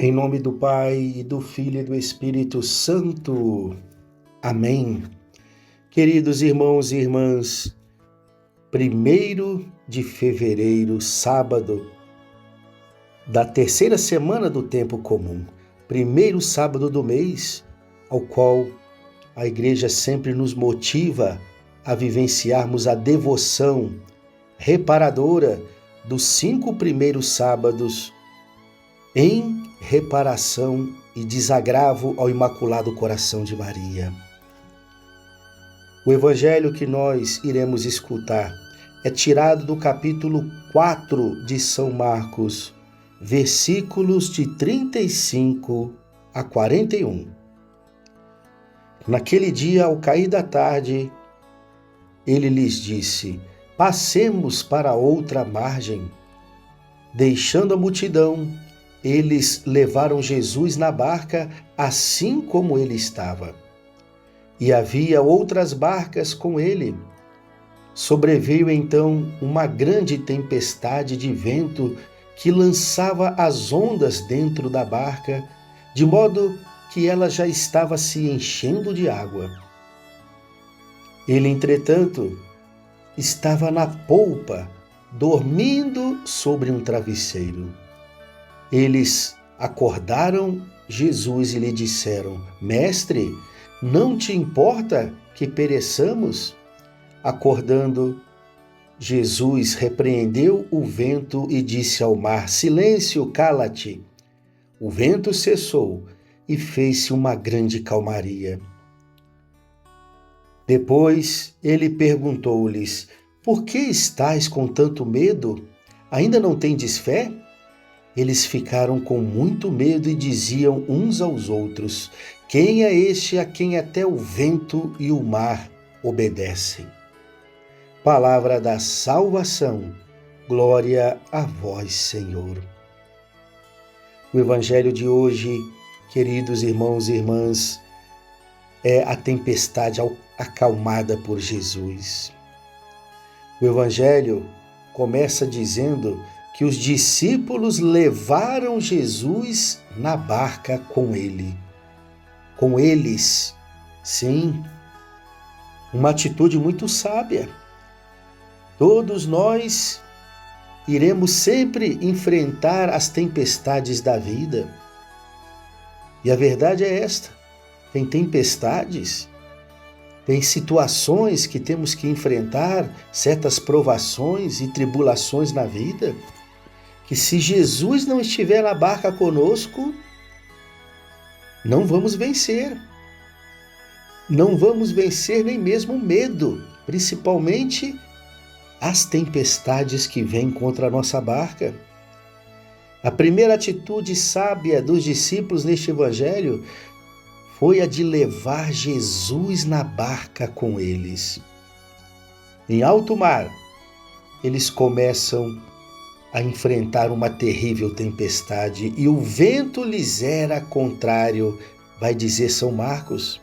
Em nome do Pai, e do Filho e do Espírito Santo. Amém. Queridos irmãos e irmãs, 1º de fevereiro, sábado da terceira semana do tempo comum, primeiro sábado do mês, ao qual a Igreja sempre nos motiva a vivenciarmos a devoção reparadora dos 5 primeiros sábados em reparação e desagravo ao Imaculado Coração de Maria. O evangelho que nós iremos escutar é tirado do capítulo 4 de São Marcos, versículos de 35 a 41. Naquele dia, ao cair da tarde, ele lhes disse: passemos para outra margem. Deixando a multidão, eles levaram Jesus na barca, assim como ele estava. E havia outras barcas com ele. Sobreveio então uma grande tempestade de vento que lançava as ondas dentro da barca, de modo que ela já estava se enchendo de água. Ele, entretanto, estava na polpa, dormindo sobre um travesseiro. Eles acordaram Jesus e lhe disseram: Mestre, não te importa que pereçamos? Acordando, Jesus repreendeu o vento e disse ao mar: Silêncio, cala-te. O vento cessou e fez-se uma grande calmaria. Depois ele perguntou-lhes: Por que estáis com tanto medo? Ainda não tendes fé? Eles ficaram com muito medo e diziam uns aos outros: Quem é este a quem até o vento e o mar obedecem? Palavra da salvação. Glória a vós, Senhor. O evangelho de hoje, queridos irmãos e irmãs, é a tempestade acalmada por Jesus. O evangelho começa dizendo que os discípulos levaram Jesus na barca com ele. Com eles, sim, uma atitude muito sábia. Todos nós iremos sempre enfrentar as tempestades da vida. E a verdade é esta: tem tempestades, tem situações que temos que enfrentar, certas provações e tribulações na vida, que se Jesus não estiver na barca conosco, não vamos vencer. Não vamos vencer nem mesmo o medo, principalmente as tempestades que vêm contra a nossa barca. A primeira atitude sábia dos discípulos neste evangelho foi a de levar Jesus na barca com eles. Em alto mar, eles começam a enfrentar uma terrível tempestade e o vento lhes era contrário, vai dizer São Marcos.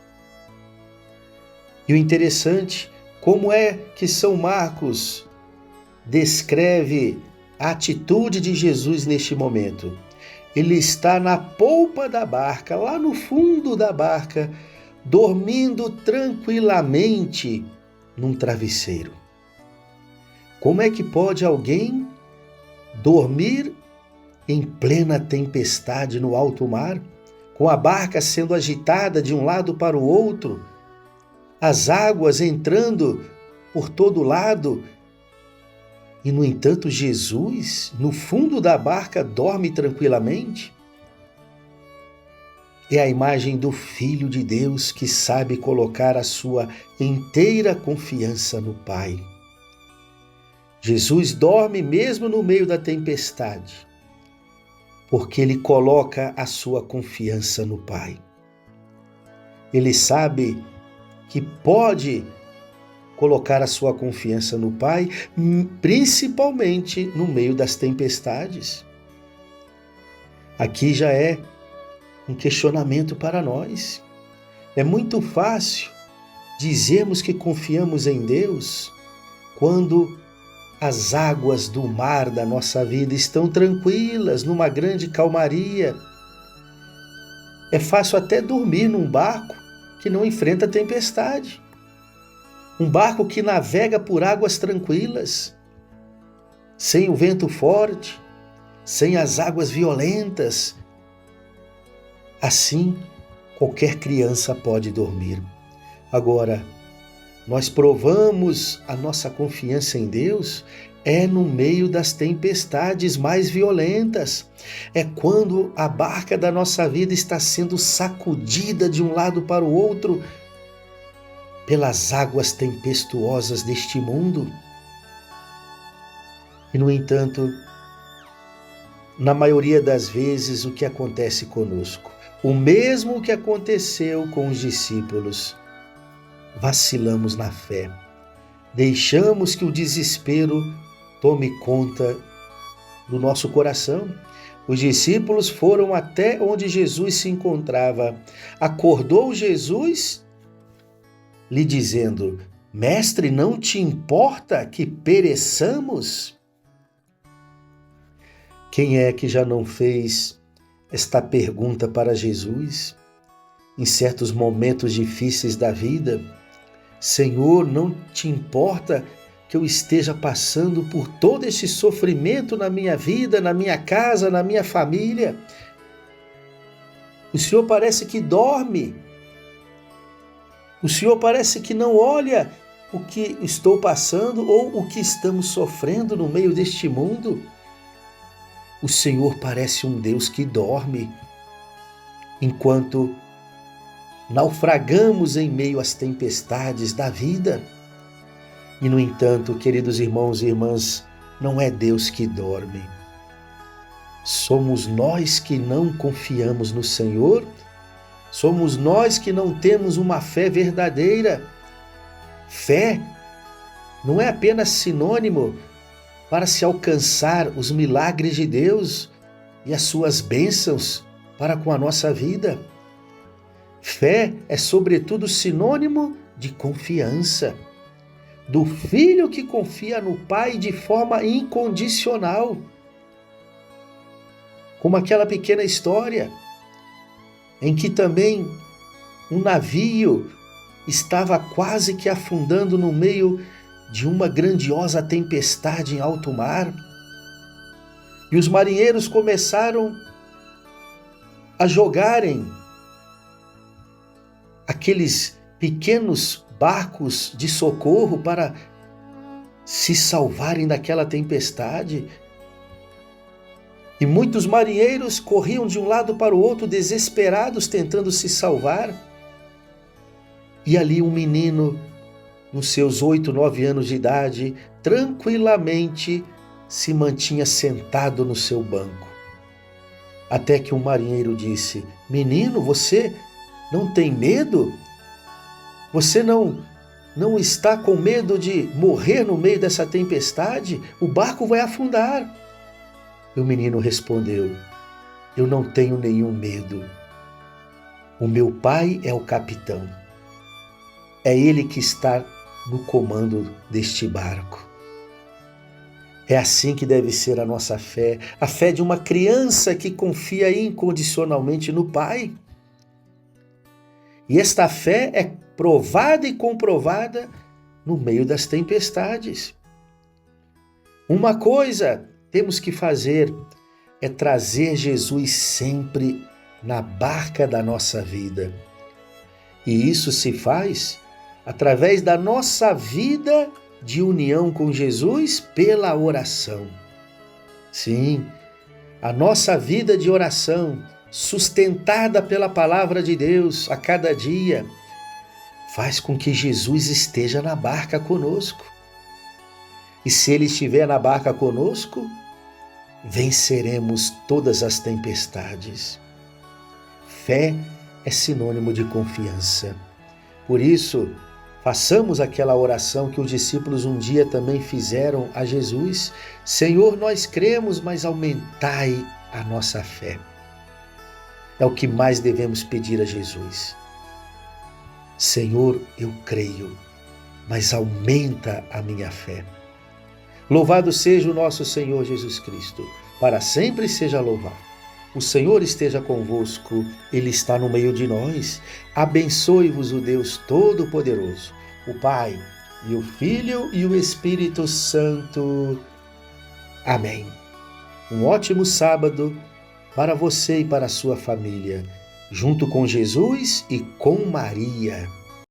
E o interessante, como é que São Marcos descreve a atitude de Jesus neste momento? Ele está na polpa da barca, lá no fundo da barca, dormindo tranquilamente num travesseiro. Como é que pode alguém dormir em plena tempestade no alto mar, com a barca sendo agitada de um lado para o outro, as águas entrando por todo lado, e, no entanto, Jesus, no fundo da barca, dorme tranquilamente? É a imagem do Filho de Deus que sabe colocar a sua inteira confiança no Pai. Jesus dorme mesmo no meio da tempestade, porque ele coloca a sua confiança no Pai. Ele sabe que pode colocar a sua confiança no Pai, principalmente no meio das tempestades. Aqui já é um questionamento para nós. É muito fácil dizermos que confiamos em Deus quando as águas do mar da nossa vida estão tranquilas, numa grande calmaria, É fácil até dormir num barco que não enfrenta tempestade. Um barco que navega por águas tranquilas, sem o vento forte, sem as águas violentas. Assim, qualquer criança pode dormir. Agora, nós provamos a nossa confiança em Deus no meio das tempestades mais violentas. É quando a barca da nossa vida está sendo sacudida de um lado para o outro pelas águas tempestuosas deste mundo. E, no entanto, na maioria das vezes, o que acontece conosco? O mesmo que aconteceu com os discípulos. Vacilamos na fé. Deixamos que o desespero tome conta do nosso coração. Os discípulos foram até onde Jesus se encontrava. Acordou Jesus, lhe dizendo: Mestre, não te importa que pereçamos? Quem é que já não fez esta pergunta para Jesus em certos momentos difíceis da vida? Senhor, não te importa que eu esteja passando por todo esse sofrimento na minha vida, na minha casa, na minha família? O Senhor parece que dorme. O Senhor parece que não olha o que estou passando ou o que estamos sofrendo no meio deste mundo. O Senhor parece um Deus que dorme, enquanto naufragamos em meio às tempestades da vida. E, no entanto, queridos irmãos e irmãs, não é Deus que dorme. Somos nós que não confiamos no Senhor, somos nós que não temos uma fé verdadeira. Fé não é apenas sinônimo para se alcançar os milagres de Deus e as suas bênçãos para com a nossa vida. Fé é, sobretudo, sinônimo de confiança, do filho que confia no Pai de forma incondicional. Como aquela pequena história em que também um navio estava quase que afundando no meio de uma grandiosa tempestade em alto mar. E os marinheiros começaram a jogarem aqueles pequenos barcos de socorro para se salvarem daquela tempestade. E muitos marinheiros corriam de um lado para o outro, desesperados, tentando se salvar. E ali um menino, nos seus 8, 9 anos de idade, tranquilamente se mantinha sentado no seu banco. Até que um marinheiro disse: Menino, você não tem medo? Você não está com medo de morrer no meio dessa tempestade? O barco vai afundar. E o menino respondeu: Eu não tenho nenhum medo. O meu pai é o capitão. É ele que está no comando deste barco. É assim que deve ser a nossa fé, a fé de uma criança que confia incondicionalmente no Pai. E esta fé é provada e comprovada no meio das tempestades. Uma coisa temos que fazer é trazer Jesus sempre na barca da nossa vida. E isso se faz através da nossa vida de união com Jesus pela oração. Sim, a nossa vida de oração, sustentada pela palavra de Deus a cada dia, faz com que Jesus esteja na barca conosco. E se Ele estiver na barca conosco, venceremos todas as tempestades. Fé é sinônimo de confiança. Por isso, façamos aquela oração que os discípulos um dia também fizeram a Jesus: Senhor, nós cremos, mas aumentai a nossa fé. É o que mais devemos pedir a Jesus. Senhor, eu creio, mas aumenta a minha fé. Louvado seja o nosso Senhor Jesus Cristo, para sempre seja louvado. O Senhor esteja convosco, Ele está no meio de nós. Abençoe-vos o Deus Todo-Poderoso, o Pai, e o Filho e o Espírito Santo. Amém. Um ótimo sábado para você e para a sua família, junto com Jesus e com Maria.